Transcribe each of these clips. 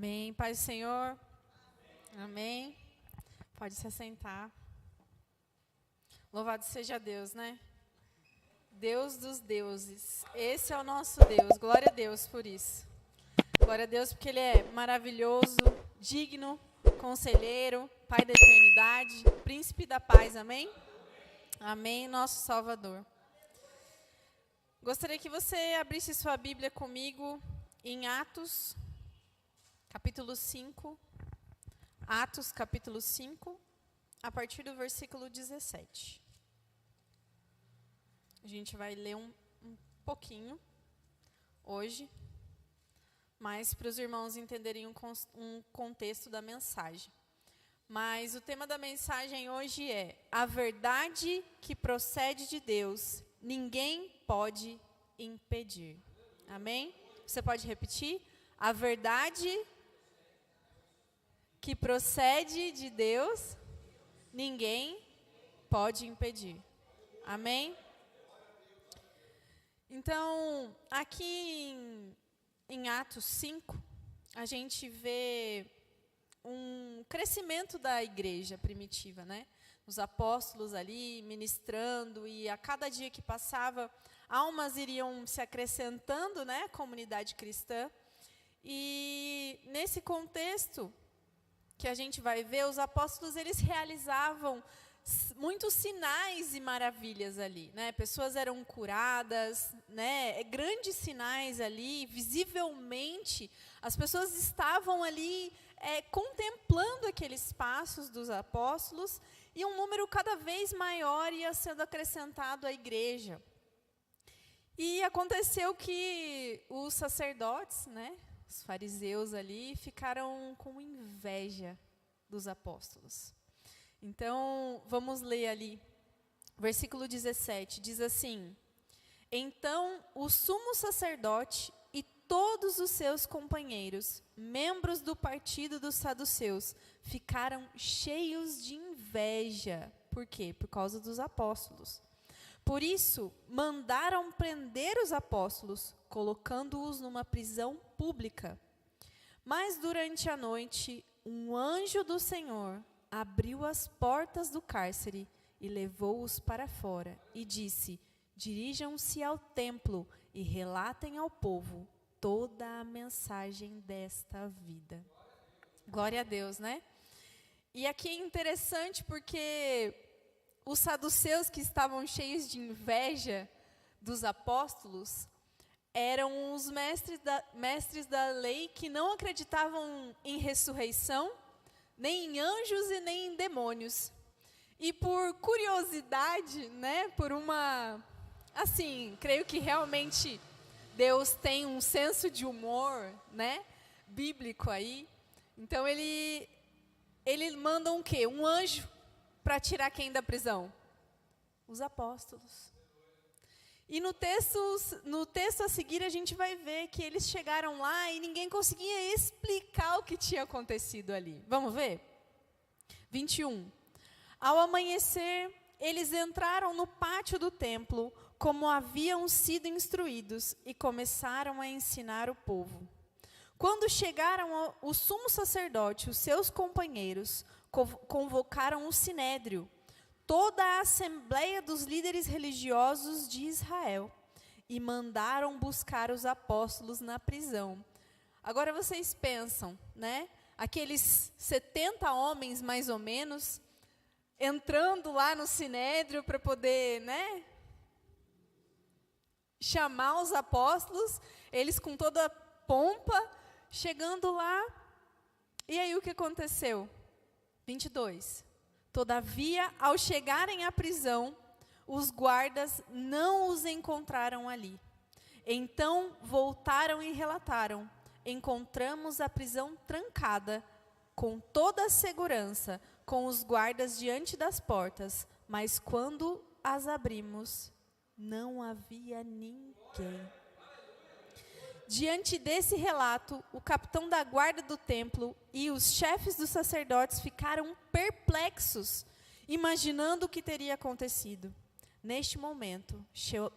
Amém. Paz do Senhor. Amém. Pode se assentar. Louvado seja Deus, né? Deus dos deuses. Esse é o nosso Deus. Glória a Deus por isso. Glória a Deus porque Ele é maravilhoso, digno, conselheiro, Pai da eternidade, Príncipe da paz. Amém? Amém, nosso Salvador. Gostaria que você abrisse sua Bíblia comigo em Atos, capítulo 5. Atos, capítulo 5, a partir do versículo 17. A gente vai ler um pouquinho hoje, mas para os irmãos entenderem um contexto da mensagem. Mas o tema da mensagem hoje é: a verdade que procede de Deus, ninguém pode impedir. Amém? Você pode repetir? A verdade que procede de Deus, ninguém pode impedir. Amém? Então, aqui em Atos 5, a gente vê um crescimento da igreja primitiva, né? Os apóstolos ali ministrando, e a cada dia que passava, almas iriam se acrescentando, né? Comunidade cristã. E nesse contexto que a gente vai ver, os apóstolos, eles realizavam muitos sinais e maravilhas ali, né? Pessoas eram curadas, né? Grandes sinais ali, visivelmente, as pessoas estavam ali contemplando aqueles passos dos apóstolos, e um número cada vez maior ia sendo acrescentado à igreja. E aconteceu que os sacerdotes, né? Os fariseus ali ficaram com inveja dos apóstolos. Então, vamos ler ali, versículo 17, diz assim: então o sumo sacerdote e todos os seus companheiros, membros do partido dos saduceus, ficaram cheios de inveja. Por quê? Por causa dos apóstolos. Por isso, mandaram prender os apóstolos, colocando-os numa prisão pública. Mas durante a noite, um anjo do Senhor abriu as portas do cárcere e levou-os para fora e disse: dirijam-se ao templo e relatem ao povo toda a mensagem desta vida. Glória a Deus, né? E aqui é interessante porque os saduceus, que estavam cheios de inveja dos apóstolos, eram os mestres da lei que não acreditavam em ressurreição, nem em anjos e nem em demônios. E por curiosidade, né, creio que realmente Deus tem um senso de humor, né, bíblico aí. Então ele manda um quê? Um anjo para tirar quem da prisão? Os apóstolos. E no texto a seguir a gente vai ver que eles chegaram lá e ninguém conseguia explicar o que tinha acontecido ali. Vamos ver? 21. Ao amanhecer, eles entraram no pátio do templo, como haviam sido instruídos, e começaram a ensinar o povo. Quando chegaram o sumo sacerdote e os seus companheiros, convocaram o sinédrio, toda a assembleia dos líderes religiosos de Israel, e mandaram buscar os apóstolos na prisão. Agora vocês pensam, né? Aqueles 70 homens, mais ou menos, entrando lá no sinédrio para poder, né, chamar os apóstolos, eles com toda a pompa, chegando lá. E aí o que aconteceu? 22. Todavia, ao chegarem à prisão, os guardas não os encontraram ali. Então voltaram e relataram: encontramos a prisão trancada, com toda a segurança, com os guardas diante das portas, mas quando as abrimos, não havia ninguém. Diante desse relato, o capitão da guarda do templo e os chefes dos sacerdotes ficaram perplexos, imaginando o que teria acontecido. Neste momento,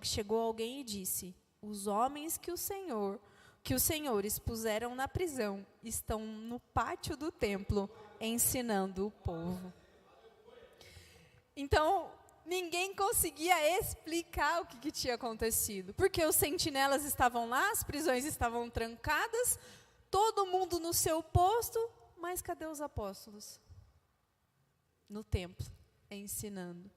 chegou alguém e disse: os homens que o Senhor que os senhores puseram na prisão estão no pátio do templo ensinando o povo. Então, ninguém conseguia explicar o que tinha acontecido. Porque os sentinelas estavam lá, as prisões estavam trancadas, todo mundo no seu posto, mas cadê os apóstolos? No templo, ensinando.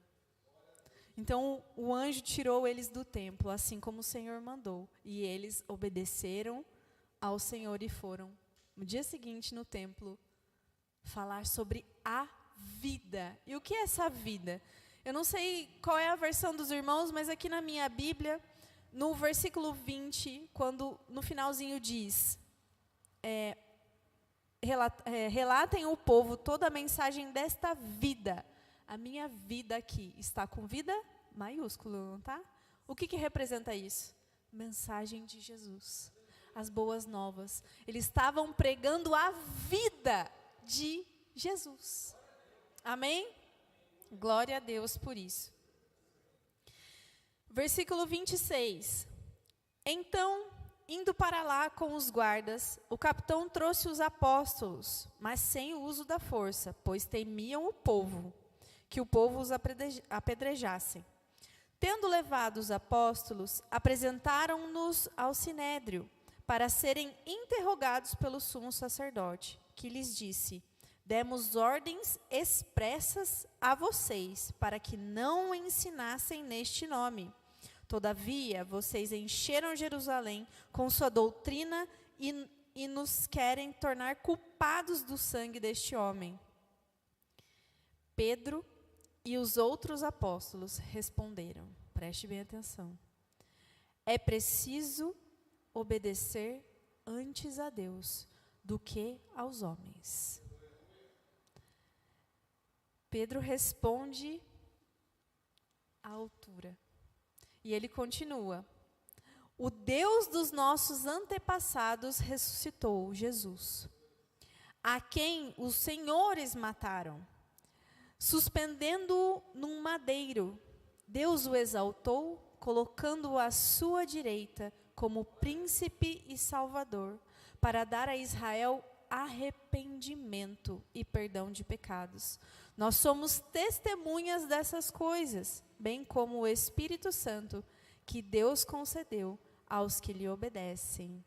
Então, o anjo tirou eles do templo, assim como o Senhor mandou. E eles obedeceram ao Senhor e foram, no dia seguinte, no templo, falar sobre a vida. E o que é essa vida? Eu não sei qual é a versão dos irmãos, mas aqui na minha Bíblia, no versículo 20, quando no finalzinho diz, relatem ao povo toda a mensagem desta vida. A minha vida aqui está com vida maiúsculo, não tá? O que representa isso? Mensagem de Jesus. As boas novas. Eles estavam pregando a vida de Jesus. Amém? Glória a Deus por isso. Versículo 26. Então, indo para lá com os guardas, o capitão trouxe os apóstolos, mas sem o uso da força, pois temiam o povo, que o povo os apedrejasse. Tendo levado os apóstolos, apresentaram-nos ao sinédrio, para serem interrogados pelo sumo sacerdote, que lhes disse: demos ordens expressas a vocês, para que não ensinassem neste nome. Todavia, vocês encheram Jerusalém com sua doutrina e nos querem tornar culpados do sangue deste homem. Pedro e os outros apóstolos responderam, preste bem atenção, é preciso obedecer antes a Deus do que aos homens. Pedro responde à altura. E ele continua. O Deus dos nossos antepassados ressuscitou Jesus, a quem os senhores mataram, suspendendo-o num madeiro. Deus o exaltou, colocando-o à sua direita, como príncipe e salvador, para dar a Israel arrependimento e perdão de pecados. Nós somos testemunhas dessas coisas, bem como o Espírito Santo, que Deus concedeu aos que lhe obedecem.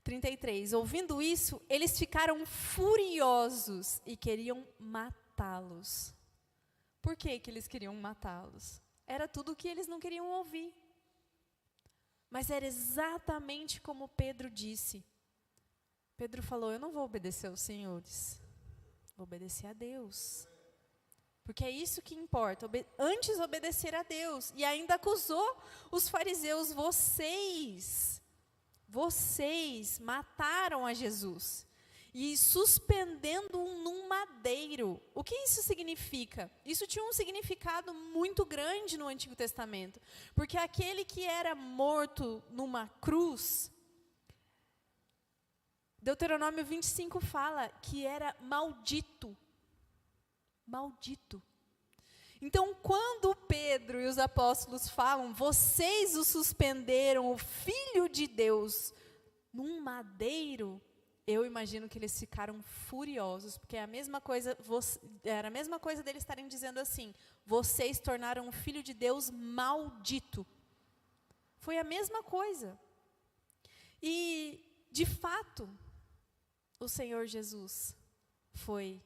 33. Ouvindo isso, eles ficaram furiosos e queriam matá-los. Por que eles queriam matá-los? Era tudo o que eles não queriam ouvir. Mas era exatamente como Pedro disse. Pedro falou, eu não vou obedecer aos senhores, vou obedecer a Deus. Porque é isso que importa, antes obedecer a Deus. E ainda acusou os fariseus, vocês mataram a Jesus. E suspendendo-o num madeiro. O que isso significa? Isso tinha um significado muito grande no Antigo Testamento. Porque aquele que era morto numa cruz, Deuteronômio 25 fala que era maldito. Maldito. Então, quando Pedro e os apóstolos falam, vocês o suspenderam, o Filho de Deus, num madeiro, eu imagino que eles ficaram furiosos, porque é a mesma coisa, era a mesma coisa deles estarem dizendo assim, vocês tornaram o Filho de Deus maldito. Foi a mesma coisa. E, de fato, o Senhor Jesus foi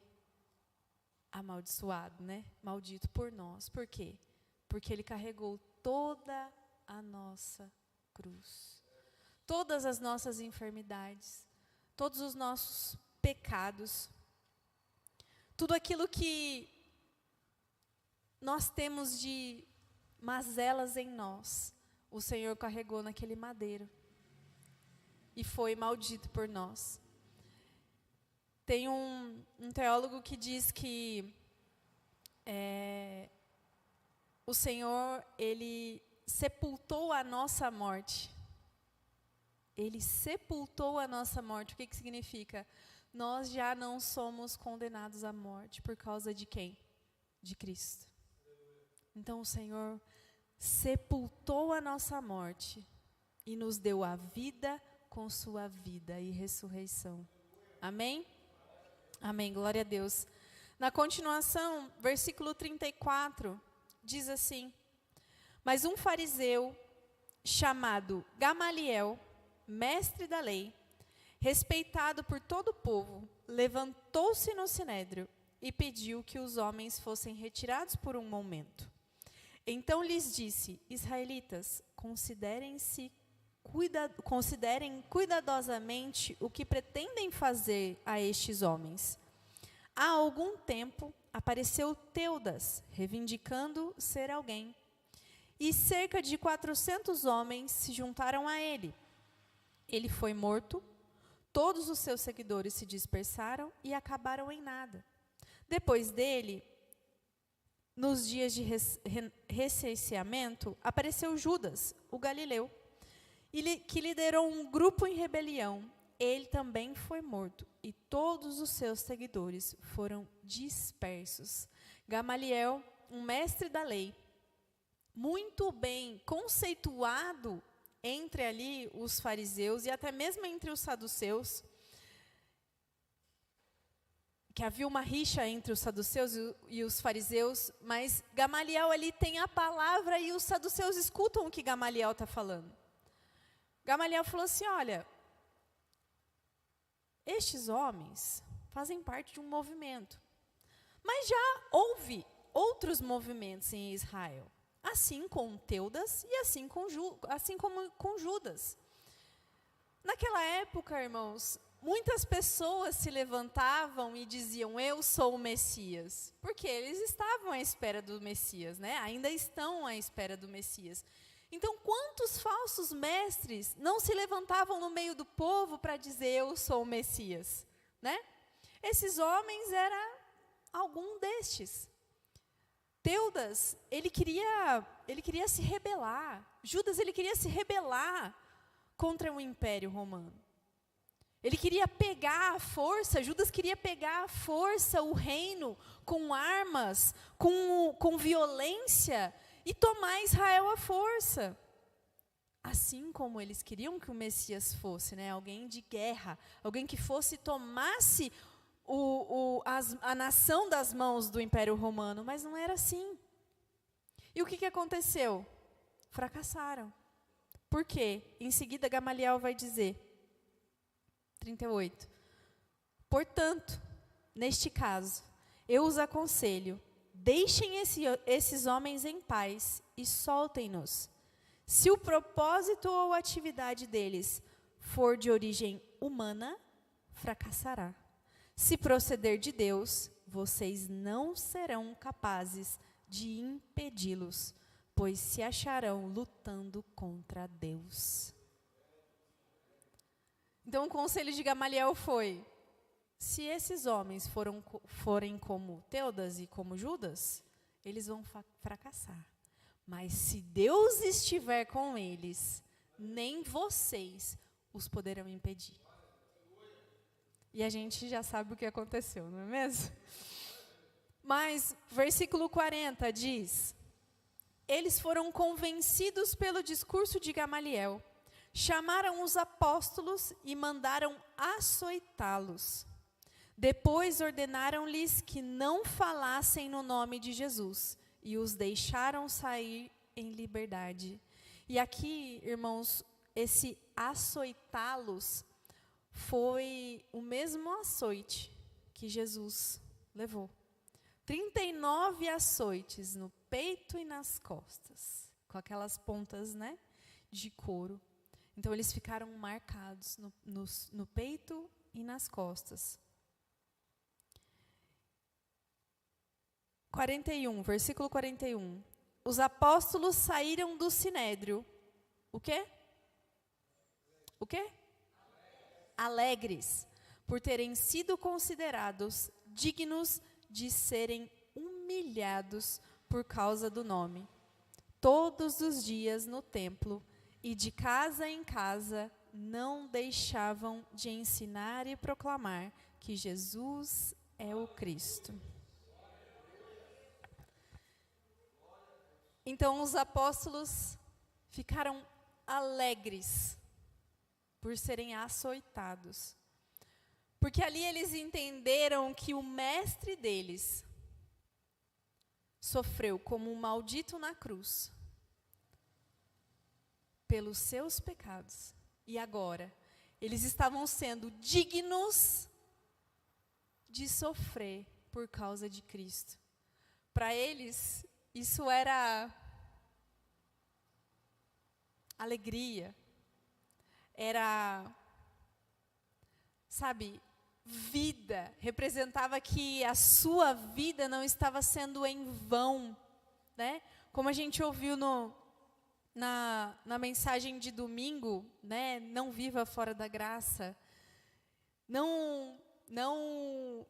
amaldiçoado, né? Maldito por nós. Por quê? Porque Ele carregou toda a nossa cruz. Todas as nossas enfermidades. Todos os nossos pecados. Tudo aquilo que nós temos de mazelas em nós. O Senhor carregou naquele madeiro. E foi maldito por nós. Tem um teólogo que diz que o Senhor, Ele sepultou a nossa morte. Ele sepultou a nossa morte. O que significa? Nós já não somos condenados à morte. Por causa de quem? De Cristo. Então o Senhor sepultou a nossa morte e nos deu a vida com sua vida e ressurreição. Amém? Amém, glória a Deus. Na continuação, versículo 34, diz assim: mas um fariseu chamado Gamaliel, mestre da lei, respeitado por todo o povo, levantou-se no sinédrio e pediu que os homens fossem retirados por um momento. Então lhes disse: israelitas, considerem cuidadosamente o que pretendem fazer a estes homens. Há algum tempo apareceu Teudas, reivindicando ser alguém. E cerca de 400 homens se juntaram a ele. Ele foi morto, todos os seus seguidores se dispersaram e acabaram em nada. Depois dele, nos dias de recenseamento, apareceu Judas, o galileu, que liderou um grupo em rebelião. Ele também foi morto, e todos os seus seguidores foram dispersos. Gamaliel, um mestre da lei, muito bem conceituado entre ali os fariseus e até mesmo entre os saduceus, que havia uma rixa entre os saduceus e os fariseus, mas Gamaliel ali tem a palavra e os saduceus escutam o que Gamaliel está falando. Gamaliel falou assim: olha, estes homens fazem parte de um movimento, mas já houve outros movimentos em Israel, assim com Teudas e assim como com Judas. Naquela época, irmãos, muitas pessoas se levantavam e diziam: eu sou o Messias, porque eles estavam à espera do Messias, né? Ainda estão à espera do Messias. Então, quantos falsos mestres não se levantavam no meio do povo para dizer: eu sou o Messias, né? Esses homens eram algum destes. Teudas, ele queria se rebelar. Judas, ele queria se rebelar contra o Império Romano. Ele queria pegar a força, Judas queria pegar a força, o reino, com armas, com violência, e tomar Israel à força. Assim como eles queriam que o Messias fosse, né? Alguém de guerra, alguém que tomasse a nação das mãos do Império Romano, mas não era assim. E o que aconteceu? Fracassaram. Por quê? Em seguida, Gamaliel vai dizer, 38, portanto, neste caso, eu os aconselho, deixem esses homens em paz e soltem-nos. Se o propósito ou atividade deles for de origem humana, fracassará. Se proceder de Deus, vocês não serão capazes de impedi-los, pois se acharão lutando contra Deus. Então, o conselho de Gamaliel foi: se esses homens forem como Teudas e como Judas, eles vão fracassar. Mas se Deus estiver com eles, nem vocês os poderão impedir. E a gente já sabe o que aconteceu, não é mesmo? Mas, versículo 40 diz: eles foram convencidos pelo discurso de Gamaliel, chamaram os apóstolos e mandaram açoitá-los. Depois ordenaram-lhes que não falassem no nome de Jesus e os deixaram sair em liberdade. E aqui, irmãos, esse açoitá-los foi o mesmo açoite que Jesus levou. 39 açoites no peito e nas costas, com aquelas pontas, né, de couro. Então, eles ficaram marcados no peito e nas costas. 41, versículo 41. Os apóstolos saíram do sinédrio. O quê? O quê? Alegres, por terem sido considerados dignos de serem humilhados por causa do nome. Todos os dias no templo e de casa em casa não deixavam de ensinar e proclamar que Jesus é o Cristo. Então os apóstolos ficaram alegres por serem açoitados. Porque ali eles entenderam que o mestre deles sofreu como um maldito na cruz pelos seus pecados. E agora, eles estavam sendo dignos de sofrer por causa de Cristo. Para eles, isso era alegria, era, sabe, vida. Representava que a sua vida não estava sendo em vão, né? Como a gente ouviu na mensagem de domingo, né? Não viva fora da graça. Não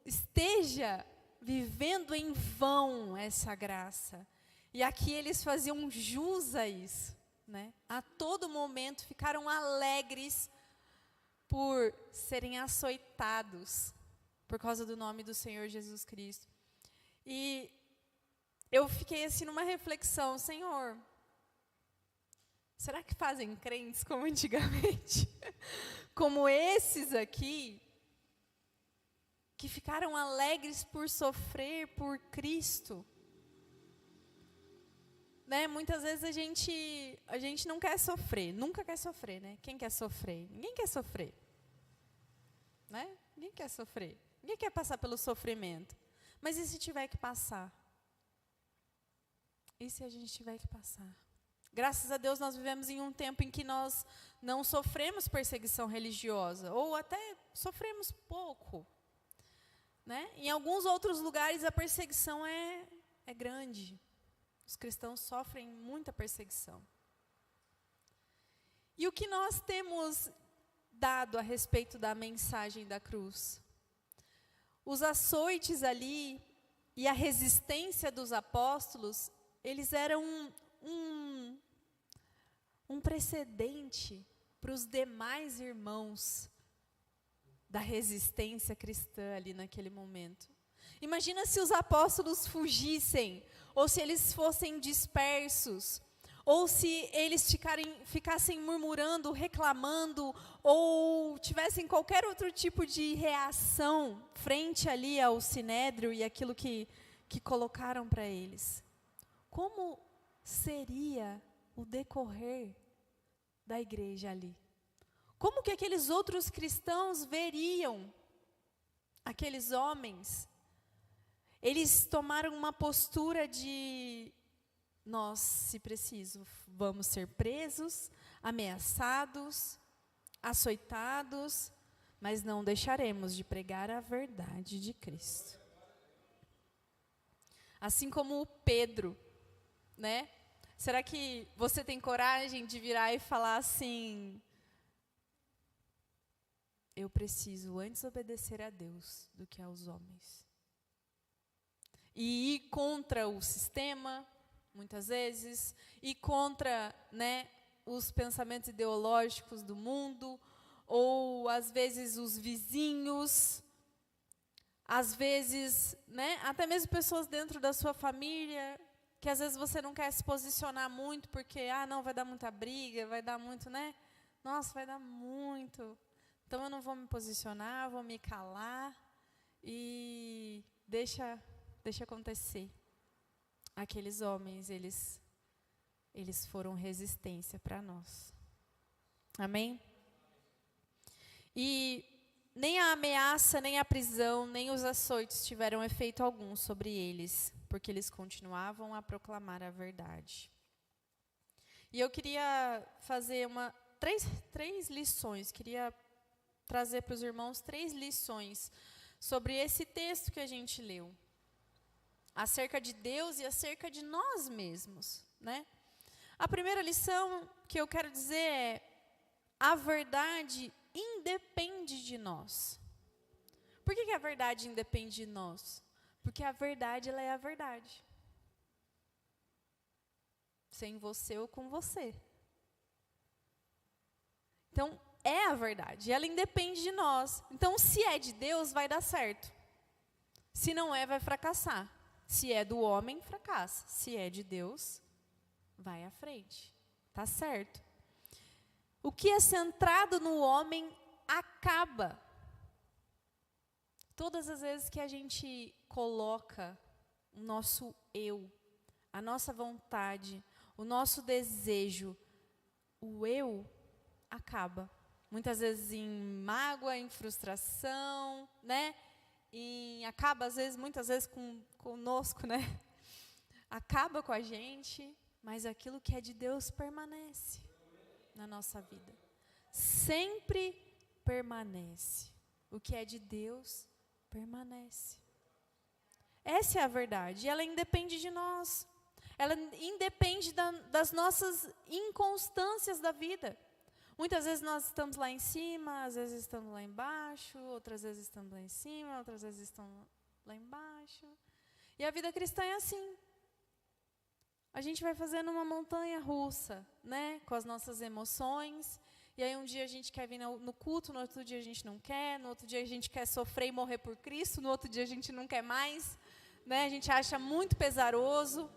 esteja vivendo em vão essa graça. E aqui eles faziam jus a isso, né? A todo momento ficaram alegres por serem açoitados por causa do nome do Senhor Jesus Cristo. E eu fiquei assim numa reflexão, Senhor, será que fazem crentes como antigamente? Como esses aqui, que ficaram alegres por sofrer por Cristo? Né? Muitas vezes a gente não quer sofrer, nunca quer sofrer, né? Quem quer sofrer? Ninguém quer sofrer. Né? Ninguém quer sofrer. Ninguém quer passar pelo sofrimento. Mas e se tiver que passar? E se a gente tiver que passar? Graças a Deus nós vivemos em um tempo em que nós não sofremos perseguição religiosa, ou até sofremos pouco. Né? Em alguns outros lugares a perseguição é grande. Os cristãos sofrem muita perseguição. E o que nós temos dado a respeito da mensagem da cruz? Os açoites ali e a resistência dos apóstolos, eles eram um precedente para os demais irmãos da resistência cristã ali naquele momento. Imagina se os apóstolos fugissem, ou se eles fossem dispersos, ou se eles ficassem murmurando, reclamando, ou tivessem qualquer outro tipo de reação frente ali ao sinédrio e aquilo que colocaram para eles. Como seria o decorrer da igreja ali? Como que aqueles outros cristãos veriam aqueles homens? Eles tomaram uma postura de: nós, se preciso, vamos ser presos, ameaçados, açoitados, mas não deixaremos de pregar a verdade de Cristo. Assim como o Pedro, né? Será que você tem coragem de virar e falar assim: eu preciso antes obedecer a Deus do que aos homens? E ir contra o sistema, muitas vezes, ir contra, né, os pensamentos ideológicos do mundo, ou às vezes os vizinhos, às vezes, né, até mesmo pessoas dentro da sua família, que às vezes você não quer se posicionar muito, porque, não, vai dar muita briga, vai dar muito, né? Nossa, vai dar muito. Então eu não vou me posicionar, vou me calar e deixa acontecer. Aqueles homens, eles foram resistência para nós. Amém? E nem a ameaça, nem a prisão, nem os açoites tiveram efeito algum sobre eles, porque eles continuavam a proclamar a verdade. E eu queria fazer três lições, queria trazer para os irmãos 3 lições sobre esse texto que a gente leu. Acerca de Deus e acerca de nós mesmos, né? A primeira lição que eu quero dizer é: a verdade independe de nós. Por que a verdade independe de nós? Porque a verdade, ela é a verdade. Sem você ou com você. Então, é a verdade, ela independe de nós. Então, se é de Deus, vai dar certo. Se não é, vai fracassar. Se é do homem, fracassa. Se é de Deus, vai à frente. Tá certo. O que é centrado no homem acaba. Todas as vezes que a gente coloca o nosso eu, a nossa vontade, o nosso desejo, o eu acaba. Muitas vezes em mágoa, em frustração, né? Acaba, muitas vezes conosco, né? Acaba com a gente, mas aquilo que é de Deus permanece na nossa vida. Sempre permanece. O que é de Deus permanece. Essa é a verdade. Ela independe de nós. Ela independe das nossas inconstâncias da vida. Muitas vezes nós estamos lá em cima, às vezes estamos lá embaixo, outras vezes estamos lá em cima, outras vezes estamos lá embaixo. E a vida cristã é assim. A gente vai fazendo uma montanha russa, né, com as nossas emoções. E aí um dia a gente quer vir no culto, no outro dia a gente não quer, no outro dia a gente quer sofrer e morrer por Cristo, no outro dia a gente não quer mais, né, a gente acha muito pesaroso.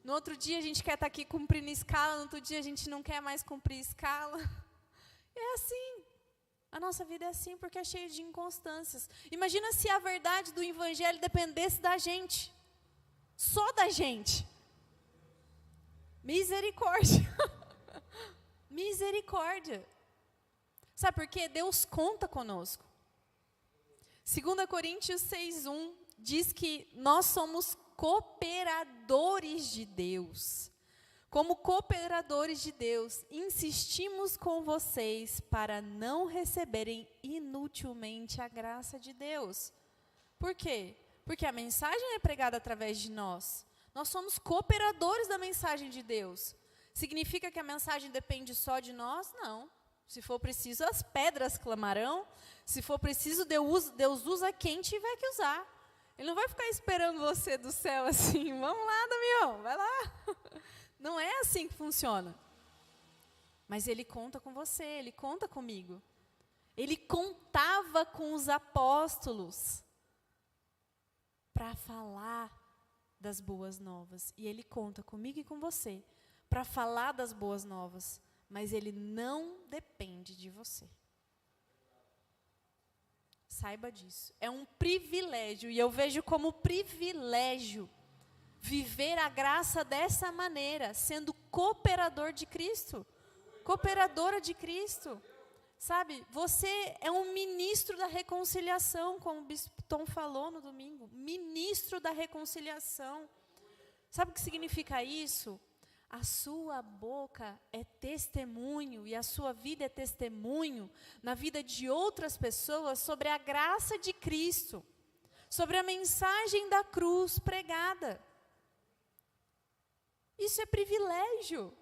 No outro dia a gente quer estar aqui cumprindo escala, no outro dia a gente não quer mais cumprir escala. É assim. A nossa vida é assim porque é cheia de inconstâncias. Imagina se a verdade do Evangelho dependesse da gente. Só da gente. Misericórdia. Misericórdia. Sabe por quê? Deus conta conosco. 2 Coríntios 6:1 diz que nós somos cooperadores de Deus. Como cooperadores de Deus, insistimos com vocês para não receberem inutilmente a graça de Deus. Por quê? Porque a mensagem é pregada através de nós. Nós somos cooperadores da mensagem de Deus. Significa que a mensagem depende só de nós? Não. Se for preciso, as pedras clamarão. Se for preciso, Deus usa quem tiver que usar. Ele não vai ficar esperando você do céu assim, vamos lá, Damião, vai lá. Não é assim que funciona. Mas Ele conta com você, Ele conta comigo. Ele contava com os apóstolos para falar das boas novas. E Ele conta comigo e com você para falar das boas novas. Mas Ele não depende de você. Saiba disso. É um privilégio, e eu vejo como privilégio viver a graça dessa maneira, sendo cooperador de Cristo, cooperadora de Cristo. Sabe, você é um ministro da reconciliação, como o Bispo Tom falou no domingo, ministro da reconciliação. Sabe o que significa isso? A sua boca é testemunho e a sua vida é testemunho na vida de outras pessoas sobre a graça de Cristo, sobre a mensagem da cruz pregada. Isso é privilégio.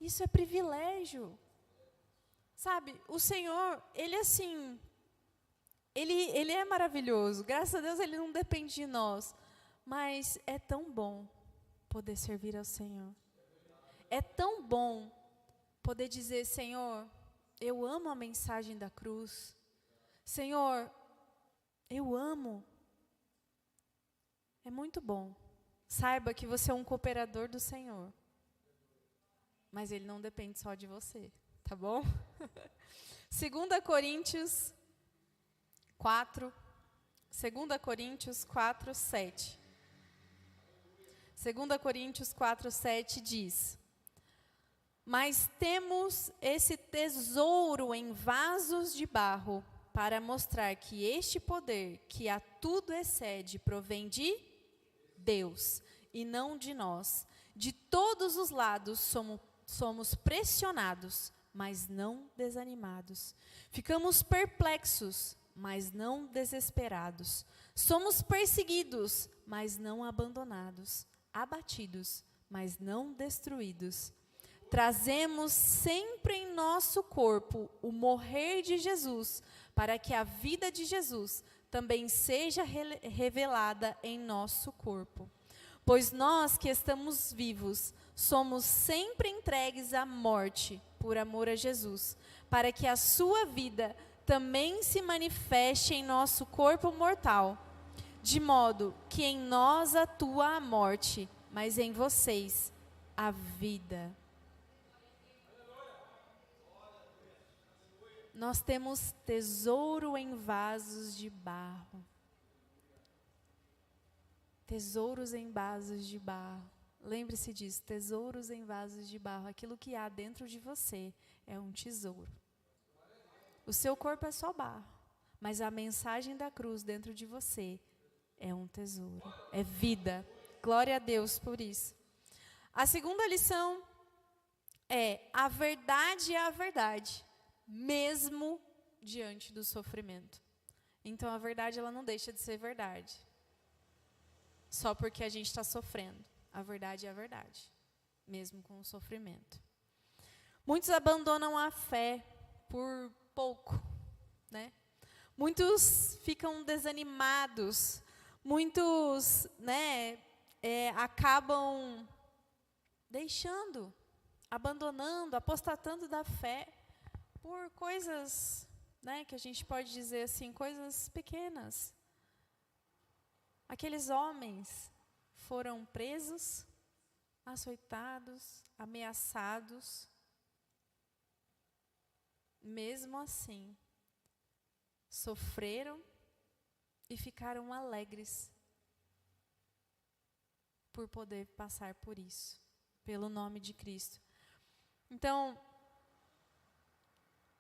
Isso é privilégio. Sabe, o Senhor, Ele assim, Ele é maravilhoso. Graças a Deus Ele não depende de nós. Mas é tão bom poder servir ao Senhor. É tão bom poder dizer, Senhor, eu amo a mensagem da cruz. Senhor, eu amo. É muito bom. Saiba que você é um cooperador do Senhor. Mas Ele não depende só de você, tá bom? 2 Coríntios 4, 2 Coríntios 4, 7. 2 Coríntios 4, 7 diz: mas temos esse tesouro em vasos de barro, para mostrar que este poder, que a tudo excede, provém de Deus, e não de nós. De todos os lados somos pressionados, mas não desanimados. Ficamos perplexos, mas não desesperados. Somos perseguidos, mas não abandonados. Abatidos, mas não destruídos. Trazemos sempre em nosso corpo o morrer de Jesus, para que a vida de Jesus também seja revelada em nosso corpo. Pois nós que estamos vivos, somos sempre entregues à morte, por amor a Jesus, para que a sua vida também se manifeste em nosso corpo mortal. De modo que em nós atua a morte, mas em vocês a vida. Nós temos tesouro em vasos de barro. Tesouros em vasos de barro. Lembre-se disso, tesouros em vasos de barro. Aquilo que há dentro de você é um tesouro. O seu corpo é só barro, mas a mensagem da cruz dentro de você é um tesouro, é vida. Glória a Deus por isso. A segunda lição é: a verdade é a verdade, mesmo diante do sofrimento. Então a verdade, ela não deixa de ser verdade, só porque a gente está sofrendo. A verdade é a verdade, mesmo com o sofrimento. Muitos abandonam a fé por pouco, né? Muitos ficam desanimados, muitos, né, acabam deixando, abandonando, apostatando da fé por coisas, né, que a gente pode dizer assim, coisas pequenas. Aqueles homens foram presos, açoitados, ameaçados. Mesmo assim, sofreram e ficaram alegres por poder passar por isso, pelo nome de Cristo. Então,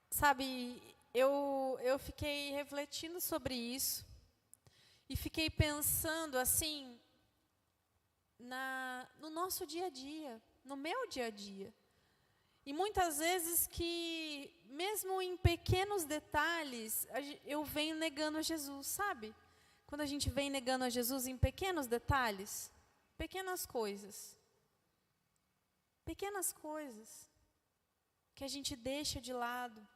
sabe, eu fiquei refletindo sobre isso e fiquei pensando assim, no nosso dia a dia, no meu dia a dia. E muitas vezes que, mesmo em pequenos detalhes, eu venho negando a Jesus, sabe? Quando a gente vem negando a Jesus em pequenos detalhes, pequenas coisas que a gente deixa de lado.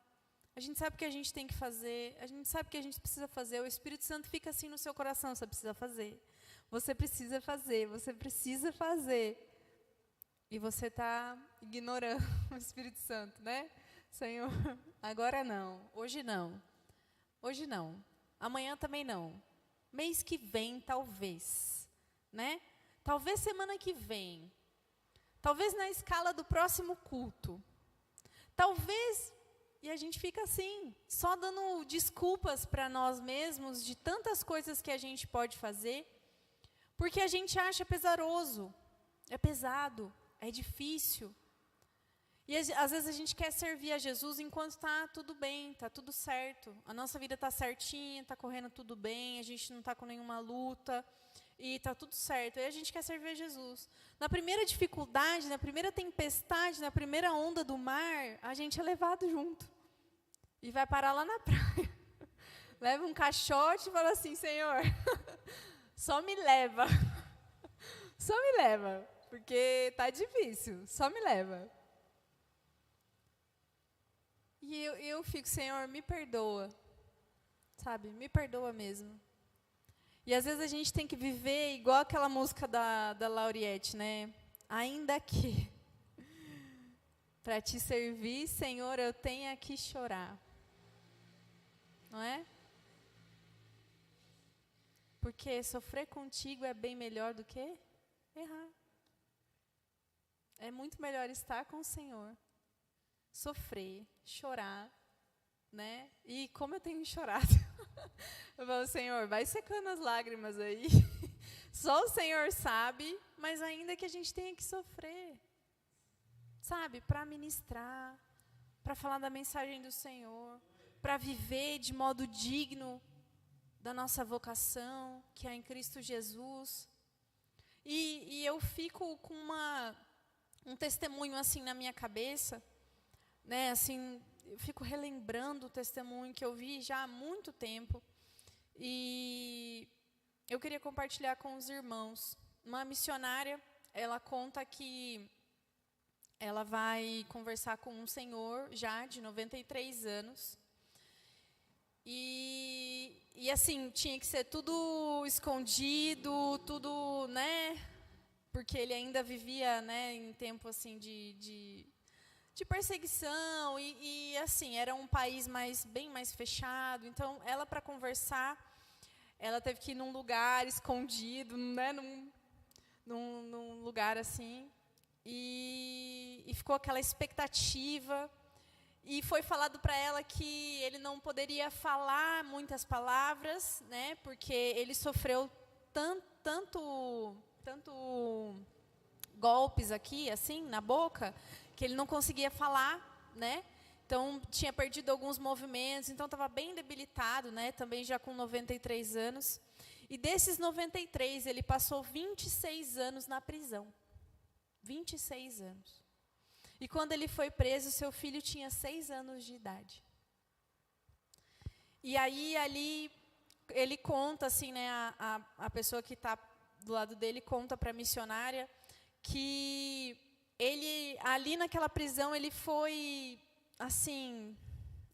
A gente sabe o que a gente tem que fazer, a gente sabe o que a gente precisa fazer. O Espírito Santo fica assim no seu coração: você precisa fazer, você precisa fazer, você precisa fazer. E você está ignorando o Espírito Santo, né? Senhor, agora não, hoje não, amanhã também não, mês que vem talvez, né? Talvez semana que vem, talvez na escala do próximo culto, talvez, e a gente fica assim, só dando desculpas para nós mesmos de tantas coisas que a gente pode fazer, porque a gente acha pesaroso, é pesado, é difícil. E às vezes a gente quer servir a Jesus enquanto está tudo bem, está tudo certo. A nossa vida está certinha, está correndo tudo bem, a gente não está com nenhuma luta e está tudo certo. E a gente quer servir a Jesus. Na primeira dificuldade, na primeira tempestade, na primeira onda do mar, a gente é levado junto. E vai parar lá na praia. Leva um caixote e fala assim: Senhor, só me leva. Só me leva. Porque tá difícil, só me leva. E eu fico: Senhor, me perdoa. Sabe, me perdoa mesmo. E às vezes a gente tem que viver igual aquela música da Lauriette, né? Ainda que para te servir, Senhor, eu tenha que chorar. Não é? Porque sofrer contigo é bem melhor do que errar. É muito melhor estar com o Senhor, sofrer, chorar, né? E como eu tenho chorado, eu falo: Senhor, vai secando as lágrimas aí. Só o Senhor sabe, mas ainda que a gente tenha que sofrer, sabe? Para ministrar, para falar da mensagem do Senhor, para viver de modo digno da nossa vocação, que é em Cristo Jesus. E eu fico com um testemunho assim na minha cabeça, né? Assim, eu fico relembrando o testemunho que eu vi já há muito tempo, e eu queria compartilhar com os irmãos. Uma missionária, ela conta que ela vai conversar com um senhor já de 93 anos, e assim, tinha que ser tudo escondido, tudo, né? Porque ele ainda vivia, né, em tempo assim de perseguição, e assim, era um país bem mais fechado. Então, ela, para conversar, ela teve que ir num lugar escondido, né, num lugar assim, e ficou aquela expectativa. E foi falado para ela que ele não poderia falar muitas palavras, né, porque ele sofreu tanto golpes aqui, assim, na boca, que ele não conseguia falar, né? Então, tinha perdido alguns movimentos, então estava bem debilitado, né? Também já com 93 anos. E desses 93, ele passou 26 anos na prisão. 26 anos. E quando ele foi preso, seu filho tinha 6 anos de idade. E aí, ali, ele conta, assim, né, a pessoa que está do lado dele conta para a missionária que ele, ali naquela prisão, ele foi, assim,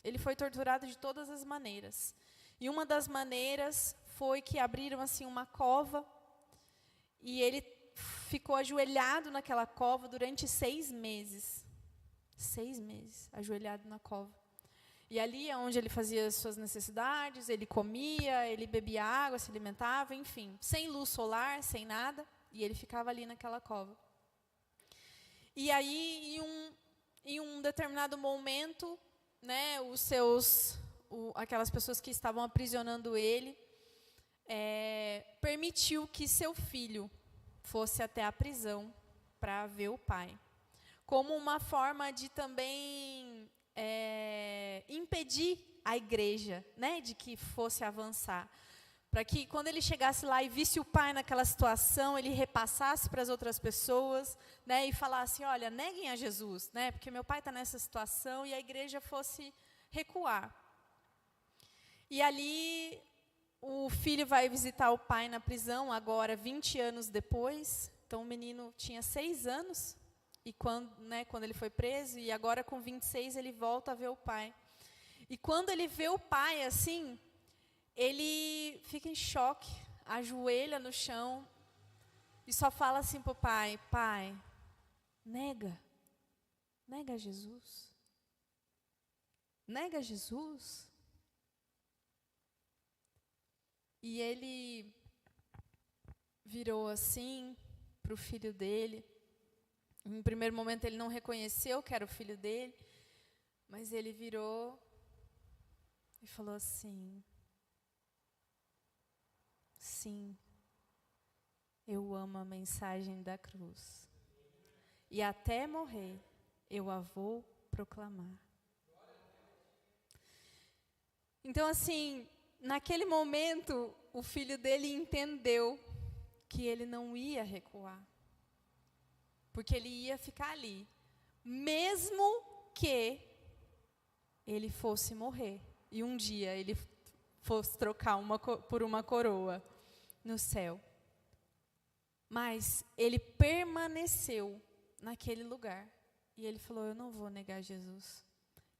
ele foi torturado de todas as maneiras. E uma das maneiras foi que abriram, assim, uma cova, e ele ficou ajoelhado naquela cova durante 6 meses. 6 meses, ajoelhado na cova. E ali é onde ele fazia as suas necessidades, ele comia, ele bebia água, se alimentava, enfim. Sem luz solar, sem nada, e ele ficava ali naquela cova. E aí, em um determinado momento, né, aquelas pessoas que estavam aprisionando ele, permitiu que seu filho fosse até a prisão para ver o pai. Como uma forma de também impedir a igreja, né, de que fosse avançar. Para que, quando ele chegasse lá e visse o pai naquela situação, ele repassasse para as outras pessoas, né, e falasse, olha, neguem a Jesus, né, porque meu pai está nessa situação, e a igreja fosse recuar. E ali, o filho vai visitar o pai na prisão, agora 20 anos depois. Então, o menino tinha 6 anos, e quando ele foi preso, e agora com 26 ele volta a ver o pai. E quando ele vê o pai assim, ele fica em choque, ajoelha no chão, e só fala assim para o pai, pai, nega Jesus. Nega Jesus. E ele virou assim para o filho dele. Em primeiro momento ele não reconheceu que era o filho dele, mas ele virou e falou assim, sim, eu amo a mensagem da cruz. E até morrer, eu a vou proclamar. Então, assim, naquele momento, o filho dele entendeu que ele não ia recuar. Porque ele ia ficar ali, mesmo que ele fosse morrer. E um dia ele fosse trocar por uma coroa no céu. Mas ele permaneceu naquele lugar. E ele falou, eu não vou negar Jesus.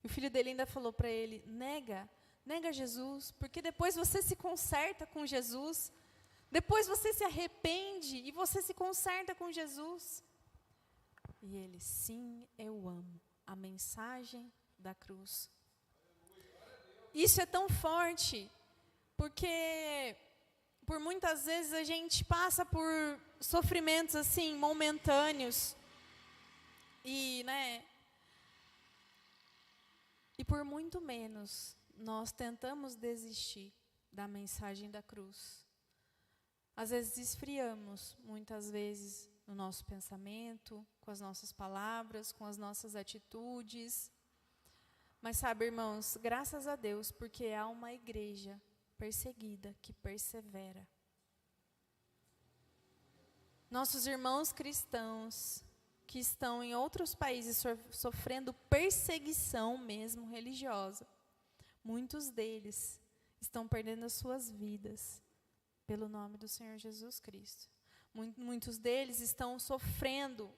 E o filho dele ainda falou para ele, nega Jesus, porque depois você se conserta com Jesus. Depois você se arrepende e você se conserta com Jesus. E ele, sim, eu amo a mensagem da cruz. Isso é tão forte, porque por muitas vezes a gente passa por sofrimentos assim, momentâneos, e por muito menos nós tentamos desistir da mensagem da cruz. Às vezes esfriamos, muitas vezes, no nosso pensamento, com as nossas palavras, com as nossas atitudes. Mas sabe, irmãos, graças a Deus, porque há uma igreja perseguida que persevera. Nossos irmãos cristãos que estão em outros países sofrendo perseguição mesmo religiosa, muitos deles estão perdendo as suas vidas pelo nome do Senhor Jesus Cristo. Muitos deles estão sofrendo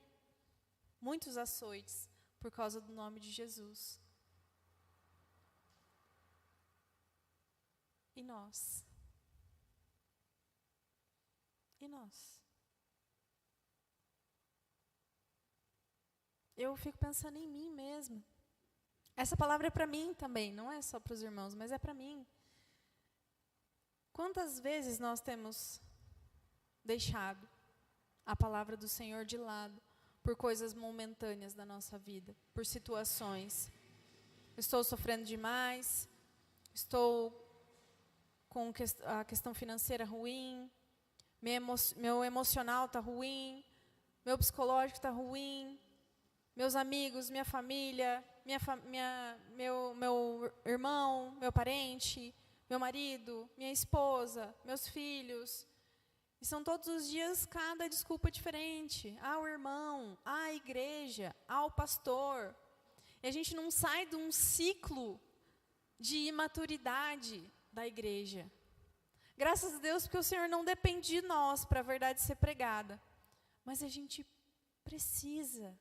muitos açoites por causa do nome de Jesus. E nós? E nós? Eu fico pensando em mim mesma. Essa palavra é para mim também, não é só para os irmãos, mas é para mim. Quantas vezes nós temos deixado a palavra do Senhor de lado por coisas momentâneas da nossa vida, por situações? estou sofrendo demais, estou com a questão financeira ruim, meu emocional está ruim, meu psicológico está ruim, meus amigos, minha família, meu irmão, meu parente, meu marido, minha esposa, meus filhos. E são todos os dias cada desculpa diferente. Ao irmão, à igreja, ao pastor. E a gente não sai de um ciclo de imaturidade da igreja. Graças a Deus, porque o Senhor não depende de nós para a verdade ser pregada. Mas a gente precisa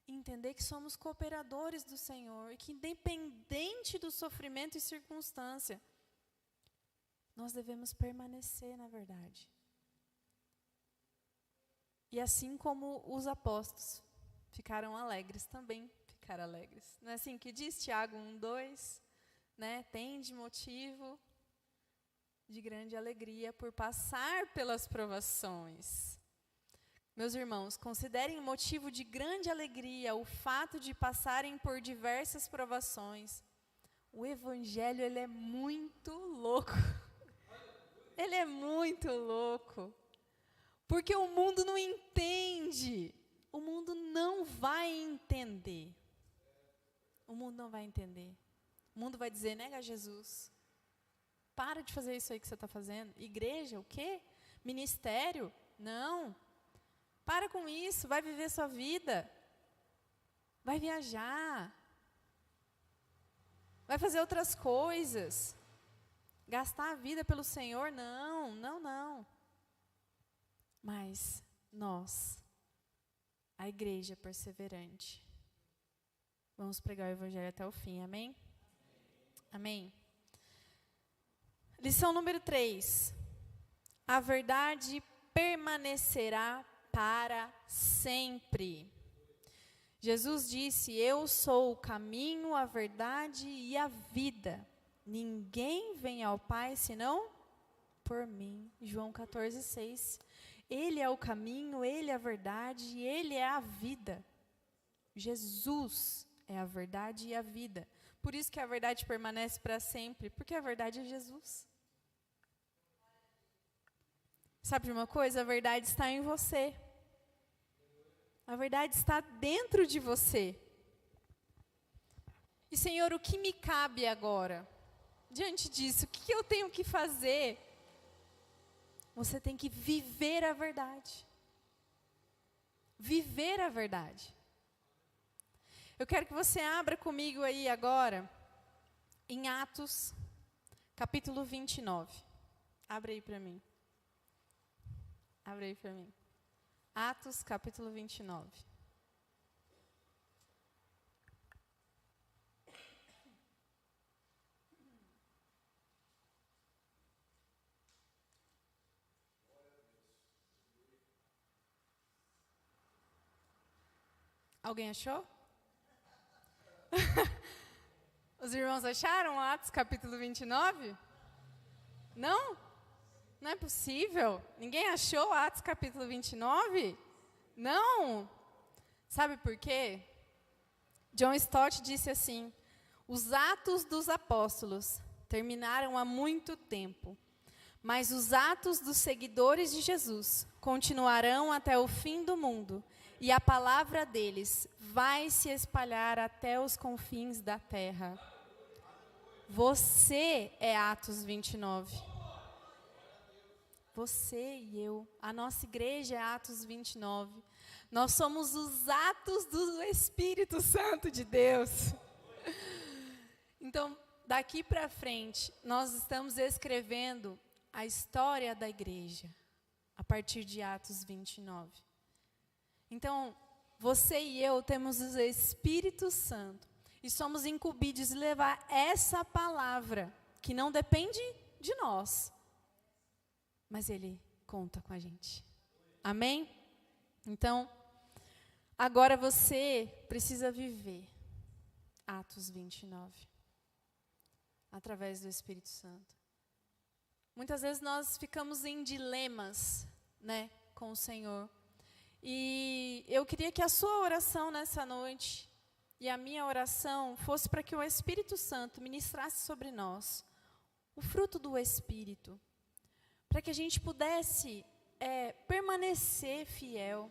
entender que somos cooperadores do Senhor e que, independente do sofrimento e circunstância, nós devemos permanecer na verdade. E assim como os apóstolos ficaram alegres, também ficaram alegres. Não é assim que diz Tiago 1:2? Né? Tende motivo de grande alegria por passar pelas provações. Meus irmãos, considerem motivo de grande alegria o fato de passarem por diversas provações. O Evangelho, ele é muito louco. Ele é muito louco. Porque o mundo não entende. O mundo não vai entender. O mundo não vai entender. O mundo vai dizer, nega Jesus. Para de fazer isso aí que você está fazendo. Igreja, o quê? Ministério? Não. Para com isso, vai viver sua vida. Vai viajar. Vai fazer outras coisas. Gastar a vida pelo Senhor? Não, não, não. Mas nós, a igreja perseverante, vamos pregar o Evangelho até o fim, amém? Amém. Lição número 3. A verdade permanecerá para sempre. Jesus disse, eu sou o caminho, a verdade e a vida. Ninguém vem ao Pai senão por mim. João 14:6. Ele é o caminho, Ele é a verdade e Ele é a vida. Jesus é a verdade e a vida. Por isso que a verdade permanece para sempre, porque a verdade é Jesus. Sabe de uma coisa? A verdade está em você. A verdade está dentro de você. E, Senhor, o que me cabe agora? Diante disso, o que eu tenho que fazer? Você tem que viver a verdade. Viver a verdade. Eu quero que você abra comigo aí agora, em Atos, capítulo 29. Abre aí para mim. Abre aí para mim. Atos, capítulo 29. Alguém achou? Os irmãos acharam Atos capítulo 29? Não? Não é possível? Ninguém achou Atos capítulo 29? Não? Sabe por quê? John Stott disse assim, os Atos dos Apóstolos terminaram há muito tempo, mas os atos dos seguidores de Jesus continuarão até o fim do mundo, e a palavra deles vai se espalhar até os confins da terra. Você é Atos 29. Você e eu. A nossa igreja é Atos 29. Nós somos os atos do Espírito Santo de Deus. Então, daqui para frente, nós estamos escrevendo a história da igreja, a partir de Atos 29. Então, você e eu temos o Espírito Santo e somos incumbidos de levar essa palavra, que não depende de nós, mas Ele conta com a gente. Amém? Então, agora você precisa viver Atos 29, através do Espírito Santo. Muitas vezes nós ficamos em dilemas, né, com o Senhor. E eu queria que a sua oração nessa noite e a minha oração fosse para que o Espírito Santo ministrasse sobre nós o fruto do Espírito, para que a gente pudesse permanecer fiel,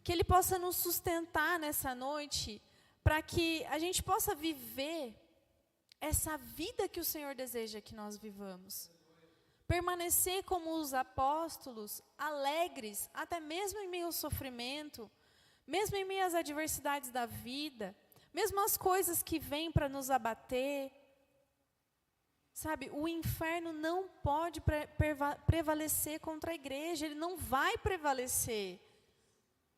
que Ele possa nos sustentar nessa noite, para que a gente possa viver essa vida que o Senhor deseja que nós vivamos. Permanecer como os apóstolos, alegres, até mesmo em meio ao sofrimento, mesmo em meio às adversidades da vida, mesmo as coisas que vêm para nos abater. Sabe, o inferno não pode prevalecer contra a igreja, ele não vai prevalecer.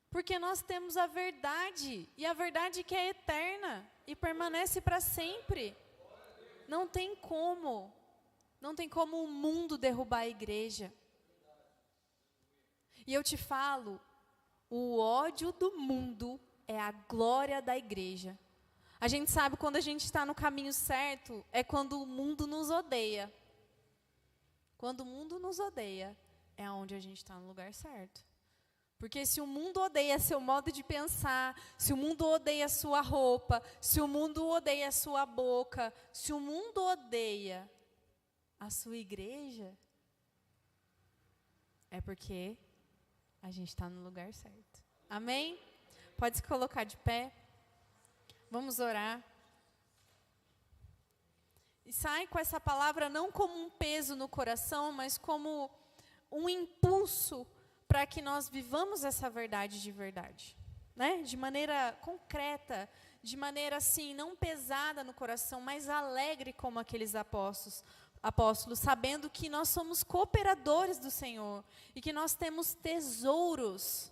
Porque nós temos a verdade, e a verdade que é eterna, e permanece para sempre. Não tem como o mundo derrubar a igreja. E eu te falo, o ódio do mundo é a glória da igreja. A gente sabe quando a gente está no caminho certo, é quando o mundo nos odeia. Quando o mundo nos odeia, é onde a gente está no lugar certo. Porque se o mundo odeia seu modo de pensar, se o mundo odeia sua roupa, se o mundo odeia sua boca, se o mundo odeia a sua igreja, é porque a gente está no lugar certo. Amém? Pode se colocar de pé. Vamos orar. E sai com essa palavra não como um peso no coração, mas como um impulso para que nós vivamos essa verdade de verdade, né? De maneira concreta, de maneira assim, não pesada no coração, mas alegre como aqueles apóstolos, sabendo que nós somos cooperadores do Senhor e que nós temos tesouros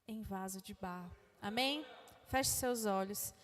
em vaso de barro. Amém? Feche seus olhos.